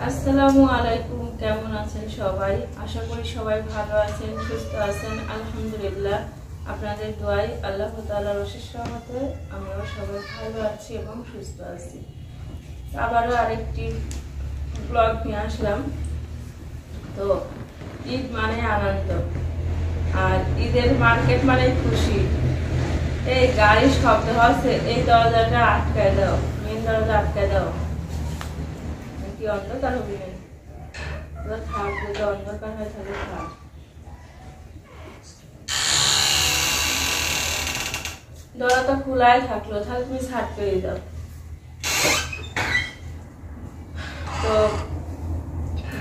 আসসালামু আলাইকুম, কেমন আছেন সবাই? আশা করি সবাই ভালো আছেন, সুস্থ আছেন। আলহামদুলিল্লাহ, আপনাদের দোয়ায় আল্লাহ তাআলার অশেষ রহমতে আমরাও সবাই ভালো আছি এবং সুস্থ আছি। আবারও আরেকটি ব্লগ নিয়ে আসলাম। তো ঈদ মানে আনন্দ, আর ঈদের মার্কেট মানে খুশি। এই গাড়ির শব্দ হচ্ছে, এই দরজাটা আটকায় দাও, মেন দরজা আটকায় দাও। কি অন্ধকার হবে না, থাক, যদি অন্ধকার হয় তাহলে থাক। দরজাটা খোলাই থাকলো, তাহলে তুমি ছাড় পেয়ে দাও। তো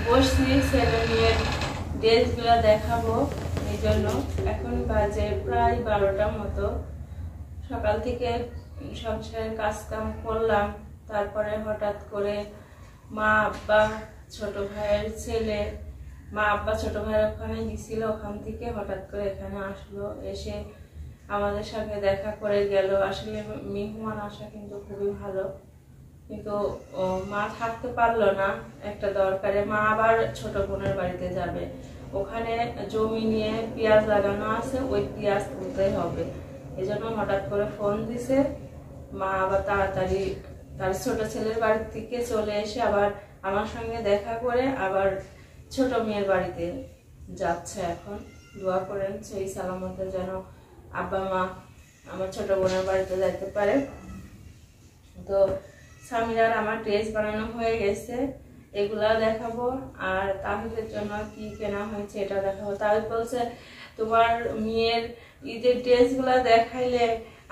বসছি ছেলে মেয়ের ড্রেসগুলো দেখাবো, এই জন্য এখন বাজে প্রায় 12টার মতো। সকাল থেকে সংসারের কাজ কাম করলাম, তারপরে হঠাৎ করে মা আব্বা ছোট ভাইয়ের ছেলে, মা আব্বা ছোট ভাইয়ের ওখানে গেছিল, ওখান থেকে হঠাৎ করে এখানে আসলো, এসে আমাদের সঙ্গে দেখা করে গেল। আসলে মেহমান আসা কিন্তু খুবই ভালো, কিন্তু মা থাকতে পারলো না একটা দরকারে। মা আবার ছোট বোনের বাড়িতে যাবে, ওখানে জমি নিয়ে পেঁয়াজ লাগানো আছে, ওই পেঁয়াজ তুলতে হবে। এই জন্য হঠাৎ করে ফোন দিছে। মা আবার তাড়াতাড়ি তার ছোট ছেলের বাড়ি থেকে চলে এসে আবার আমার সঙ্গে দেখা করে আবার ছোট মেয়ের বাড়িতে যাচ্ছে। এখন দোয়া করেন সেই সালামতে যেন আব্বা মা আমার ছোট বোনের বাড়িতে যাইতে পারে। তো সামিরার আমার ড্রেস বানানো হয়ে গেছে, এগুলা দেখাবো। আর তাহিদের জন্য কি কেনা হয়েছে এটা দেখাবো। তাহিদ বলছে, তোমার মেয়ের ঈদের ড্রেসগুলা দেখাইলে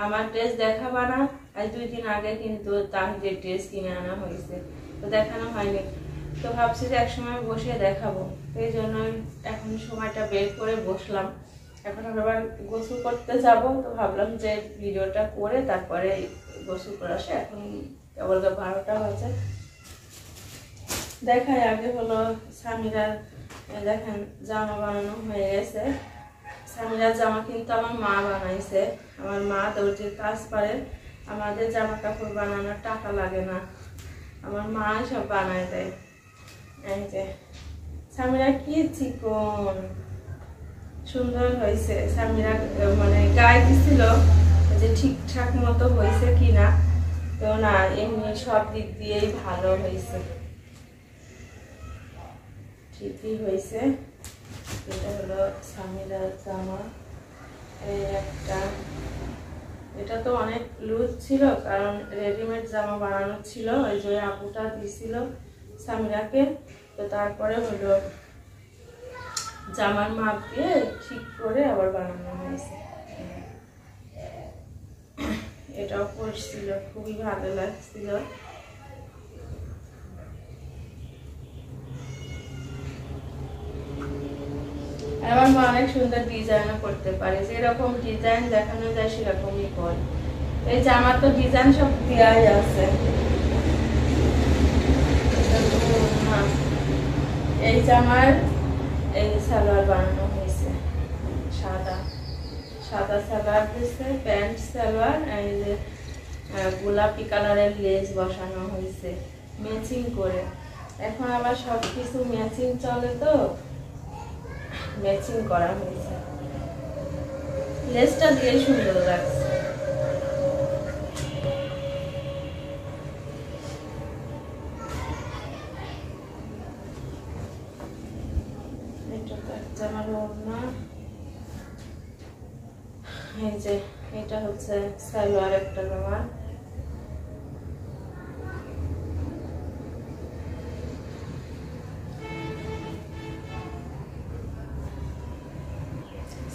আমার ড্রেস দেখাবা না? আজ 2 দিন আগে কিন্তু তাহিদের ড্রেস কিনে আনা হয়েছে, তো দেখানো হয়নি। তো ভাবছি যে একসময় বসে দেখাবো, এই জন্য এখন সময়টা বের করে বসলাম। এখন আবার গোসল করতে যাব, তো ভাবলাম যে ভিডিওটা করে তারপরে গোসল করে আসে। এখন কেবল 12টা বাজে। দেখাই আগে হলো সামিরার, দেখেন জামা বানানো হয়ে গেছে। সামিরার জামা কিন্তু আমার মা বানাইছে। আমার মা দর্জির কাজ পারে, আমাদের জামা কাপড় বানানোর টাকা লাগে না, আমার মা সব বানায় দেয়। এই যে সামিরা কি চিকন সুন্দর হয়েছে। সামিরা মানে গায়ে দিছিল যে ঠিকঠাক মতো হয়েছে কিনা, তো না, এমনি সব দিক দিয়েই ভালো হয়েছে, ঠিকই হয়েছে। এটা হলো সামিরার জামা। এই একটা, এটা তো অনেক লুজ ছিল, কারণ রেডিমেড জামা বানানো ছিল, ওই যে আপুটা দিছিল সামিরাকে। তো তারপরে হলো জামার মাপ দিয়ে ঠিক করে আবার বানানো হয়েছে। এটাও পরছিল, খুবই ভালো লাগছিল। আমার মা অনেক সুন্দর ডিজাইনও করতে পারে, যেরকম ডিজাইন দেখানো যায় সেরকমই করে। এই জামার তো ডিজাইন সব দেওয়াই আছে। এই জামার এই সালোয়ার বানানো হয়েছে, সাদা সাদা সালোয়ার দিয়েছে, প্যান্ট সালোয়ার, এই যে গোলাপি কালারের লেস বসানো হয়েছে ম্যাচিং করে। এখন আবার সব কিছু ম্যাচিং চলে, তো ম্যাচিং করা হয়েছে। লেসটা দিয়ে সুন্দর লাগছে। এই যে এটা হচ্ছে সালোয়ার একটা জামা।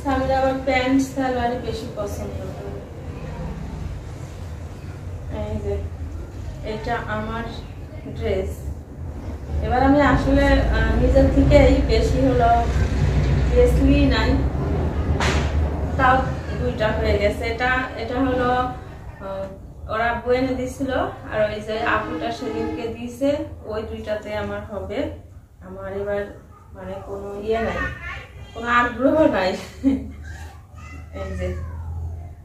সামিরা আবার প্যান্ট সালোয়ারই বেশি পছন্দ করে। এই যে এটা আমার ড্রেস। এবার আমি আসলে নিজের থেকেই বেশি হলো ড্রেস নিই নাই, তাও 2টা হয়ে গেছে। এটা হলো ওরা বই এনে দিছিল, আর ওই যে আপুটা সেদিনকে দিয়েছে, ওই 2টাতে আমার হবে। আমার এবার মানে কোনো ইয়ে নাই, কোনো আগ্রহ নাই। এই যে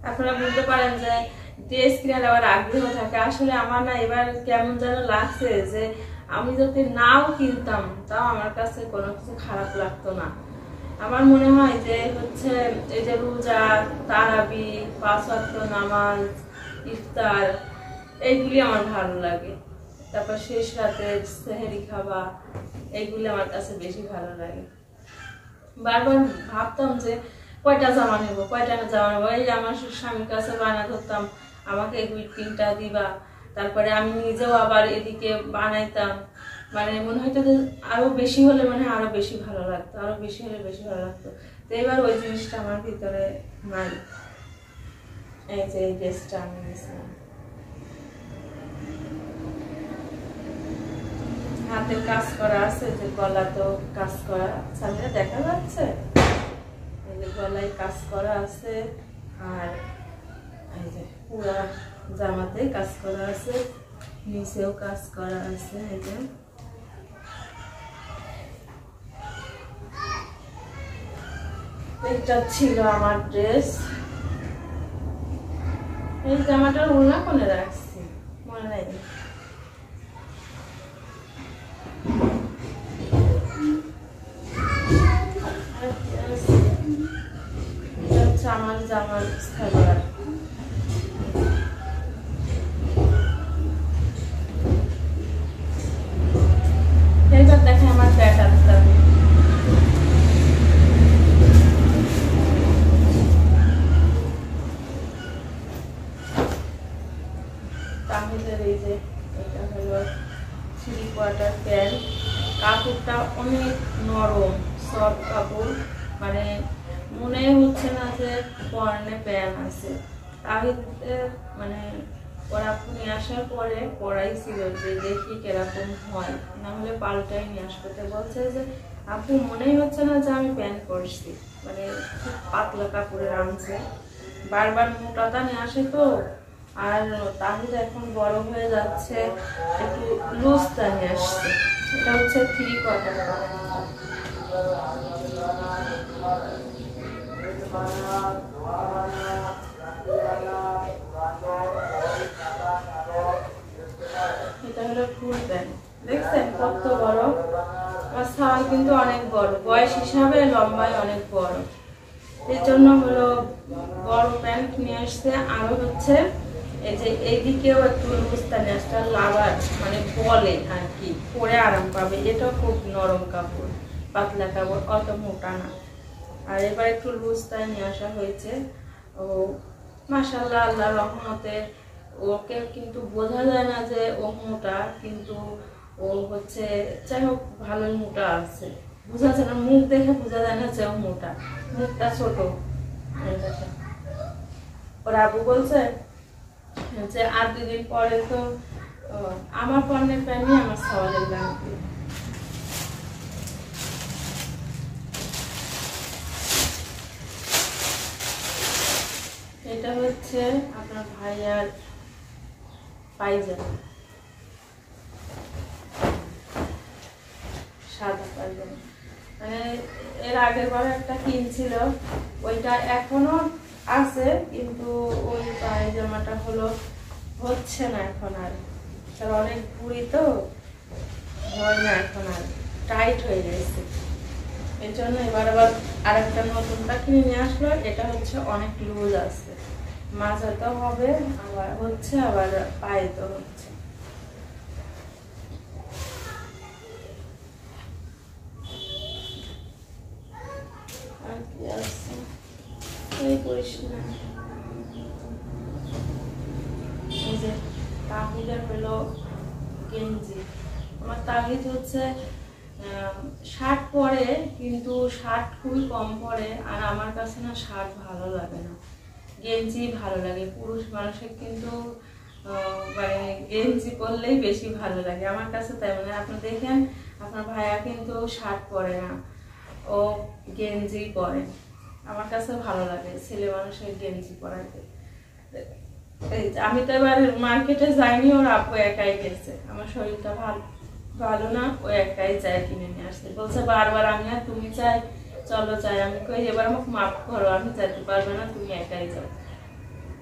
আপনারা বুঝতে পারেন যে ড্রেস কেনার আবার আগ্রহ থাকে, আসলে আমার না এবার কেমন যেন লাগছে যে আমি যদি নাও কিনতাম তাও আমার কাছে কোনো কিছু খারাপ লাগতো না। আমার মনে হয় যে হচ্ছে এই যে রোজা, তারাবি, 5 ওয়াক্ত নামাজ, ইফতার, এইগুলি আমার ভালো লাগে। তারপর শেষ রাতে সেহরি খাওয়া, এইগুলি আমার কাছে বেশি ভালো লাগে। বারবার ভাবতাম যে কয়টা জামা নেবো, এই আমার স্বামীর কাছে বায়না ধরতাম, আমাকে এই 2-3টা দিবা। তারপরে আমি নিজেও আবার এদিকে বানাইতাম, মানে মনে হয়তো যে আরো বেশি হলে মানে আরো বেশি ভালো লাগতো, আরো বেশি হলে বেশি ভালো লাগতো। তো এবার ওই জিনিসটা আমার ভিতরে নাই। এই যে এই ড্রেসটা আমি নিয়েছিলাম, হাতে কাজ করা আছে, যে গলা তো কাজ করা, সামনে দেখা যাচ্ছে, এই যে গলায় কাজ করা আছে, আর এই যে পুরা জামাতে কাজ করা আছে, নিচেও কাজ করা আছে। এই যে এটা ছিল আমার ড্রেস। এই জামাটার ওড়না কোনে রাখছি মনে নাই। আমার জামার সালোয়ার, এইবার দেখে আমার প্যাটার্নটা। তাহমিদের এই যে এটা হলো 3/4 প্যান্ট। কাপড়টা অনেক নরম, সফট কাপড়, মানে মনে হচ্ছে না যে পরনে প্যান্ট আছে। তাহিদের মানে ওরা নিয়ে আসার পরে পরাই ছিল যে দেখি কিরকম হয়, না হলে পাল্টাই নিয়ে আসতে বলছে যে আপু মনেই হচ্ছে না যে আমি প্যান্ট পরছি, মানে খুব পাতলা কাপড়ের আনছে। বারবার মোটাটা নিয়ে আসে তো, আর তাহিদ এখন বড় হয়ে যাচ্ছে, একটু লুজটা নিয়ে আসছে। এটা হচ্ছে 3/4। এটা হলো ফুল প্যান্ট, দেখছেন কত বড়। আমার সাল কিন্তু অনেক বড়, বয়স হিসাবে লম্বায় অনেক বড়, এর জন্য হলো বড় প্যান্ট নিয়ে আসছে। আরো হচ্ছে এই যে এইদিকেও একটু লুজটা নিয়ে আসছে, লাভার মানে বলে আর কি, পরে আরাম পাবে। এটা খুব নরম কাপড়, পাতলা কাপড়, অত মোটা না। আর এবার একটু লুজটা নিয়ে আসা হয়েছে। ও মাশাআল্লাহ, আল্লাহর রহমতে ওকে কিন্তু বোঝা যায় না যে ও মোটা, কিন্তু ও হচ্ছে যাই হোক ভালোই মোটা আছে, বোঝা যায় না, মুখ দেখে বোঝা যায় না যে ও মোটা, মুখটা ছোট। ওর আবু বলছে যে আর 2 দিন পরে তো আমার পণ্যের প্যান্টই আমার সওয়ালের লাগবে। এটা হচ্ছে আপনার ভাইয়ার পায়জামা, সাদা পায়জামা, মানে এর আগের বার একটা কিনছিল, ওইটা এখনো আছে, কিন্তু ওই পায়জামাটা হলো হচ্ছে না এখন আর, তার অনেক বুড়ি তো হয় না এখন আর, টাইট হয়ে গেছে। এর জন্য এবার আবার আরেকটা নতুনটা কিনে নিয়ে আসলো। এটা হচ্ছে অনেক লুজ আছে, মাঝাতেও হবে, আবার হচ্ছে, আবার পায়েতেও হচ্ছে। আর কি আছে এই করিস না। এই যে তাহিদের হলো গেঞ্জি। আমার তাহিদ হচ্ছে শার্ট পরে, কিন্তু শার্ট খুবই কম পরে, আর আমার কাছে না শার্ট ভালো লাগে না, গেঞ্জি ভালো লাগে। পুরুষ মানুষের কিন্তু মানে গেঞ্জি পরলেই বেশি ভালো লাগে, আমার কাছে তাই মনে হয়। আপনি দেখেন আপনার ভাইয়া কিন্তু শার্ট পরে না, ও গেঞ্জি পরে। আমার কাছে ভালো লাগে ছেলে মানুষের গেঞ্জি পরাতে। আমি তো এবার মার্কেটে যাইনি, ওর আপু একাই গেছে, আমার শরীরটা ভালো না, ও একাই যায় কিনে নিয়ে আসছে। বলছে বারবার আমি আর তুমি চাই, চলো চাই। আমি কই এবার আমাকে মাফ করো, আমি যেতে পারবে না, তুমি একাই যাও।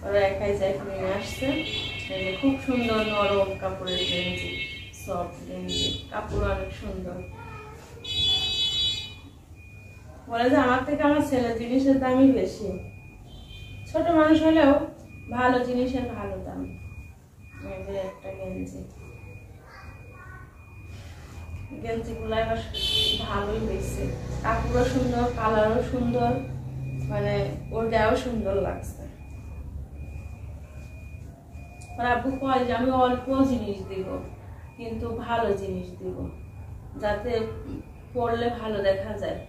ওরা একাই যায় কিনে নিয়ে আসছে। খুব সুন্দর নরম কাপড়ের গেঞ্জি, সফট গেঞ্জি, কাপড় অনেক সুন্দর। বলে যে আমার থেকে আমার ছেলের জিনিসের দামই বেশি, ছোট মানুষ হলেও ভালো জিনিসের ভালো দাম। এই যে একটা গেঞ্জি, গেঞ্জিগুলো এবার ভালোই হয়েছে, কাপড়ও সুন্দর, কালারও সুন্দর, মানে ওর গায়েও সুন্দর লাগছে। আর আব্বু কয় যে আমি অল্প জিনিস দিব, কিন্তু ভালো জিনিস দিব, যাতে পরলে ভালো দেখা যায়।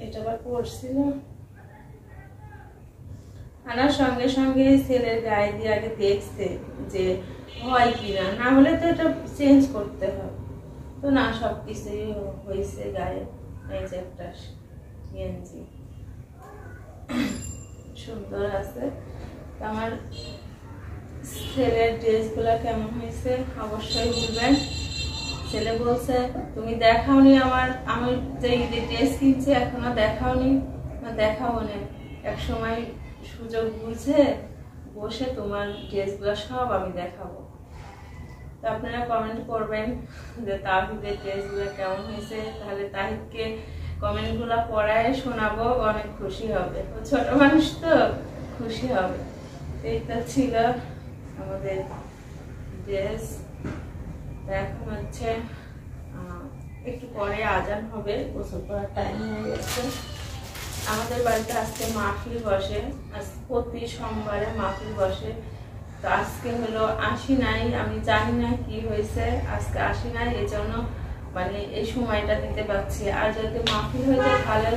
এটা আবার পরছিল, আনার সঙ্গে সঙ্গে ছেলের গায়ে দিয়ে আগে দেখছে যে হয় কিনা, না হলে তো এটা চেঞ্জ করতে হবে। তো না, সবকিছুই হয়েছে গায়ে। এই যে একটা গেঞ্জি সুন্দর আছে। আমার ছেলের ড্রেসগুলো কেমন হয়েছে অবশ্যই বলবেন। ছেলে বলছে তুমি দেখাওনি আমার, আমি যে ঈদের ড্রেস কিনছি এখনো দেখাওনি। দেখাবো না, এক সময় সুযোগ বুঝে বসে তোমার ড্রেসগুলো সব আমি দেখাবো। তো আপনারা কমেন্ট করবেন যে তাহিদের ড্রেসগুলো কেমন হয়েছে, তাহলে তাহিদকে কমেন্টগুলো পড়ায় শোনাবো, অনেক খুশি হবে। ও ছোট মানুষ তো, খুশি হবে। এইটা ছিল আমাদের ড্রেস। এখন হচ্ছে একটু পরে আজান হবে, গোসল করার টাইম হয়ে গেছে। আমাদের বাড়িতে আজকে মাহফিল বসে, আজ প্রতি সোমবারে মাহফিল বসে। তো আজকে হলো আসি নাই, আমি জানি না কি হয়েছে, আজকে আসি নাই, এই জন্য মানে এই সময়টা দিতে পারছি। আর যদি মাহফিল হয়ে যায় তাহলে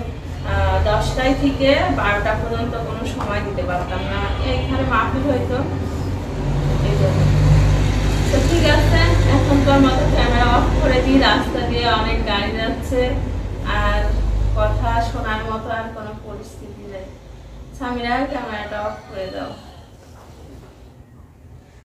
10টায় থেকে 12টা পর্যন্ত কোনো সময় দিতে পারতাম না, এইখানে মাহফিল হইতো এই জন্য। তো ঠিক আছে, এখন তো মতো ক্যামেরা অফ করে দিই, রাস্তা দিয়ে অনেক গাড়ি যাচ্ছে, আর কথা শোনার মতো আর কোনো পরিস্থিতি নেই। সামিরা ক্যামেরাটা অফ করে দাও।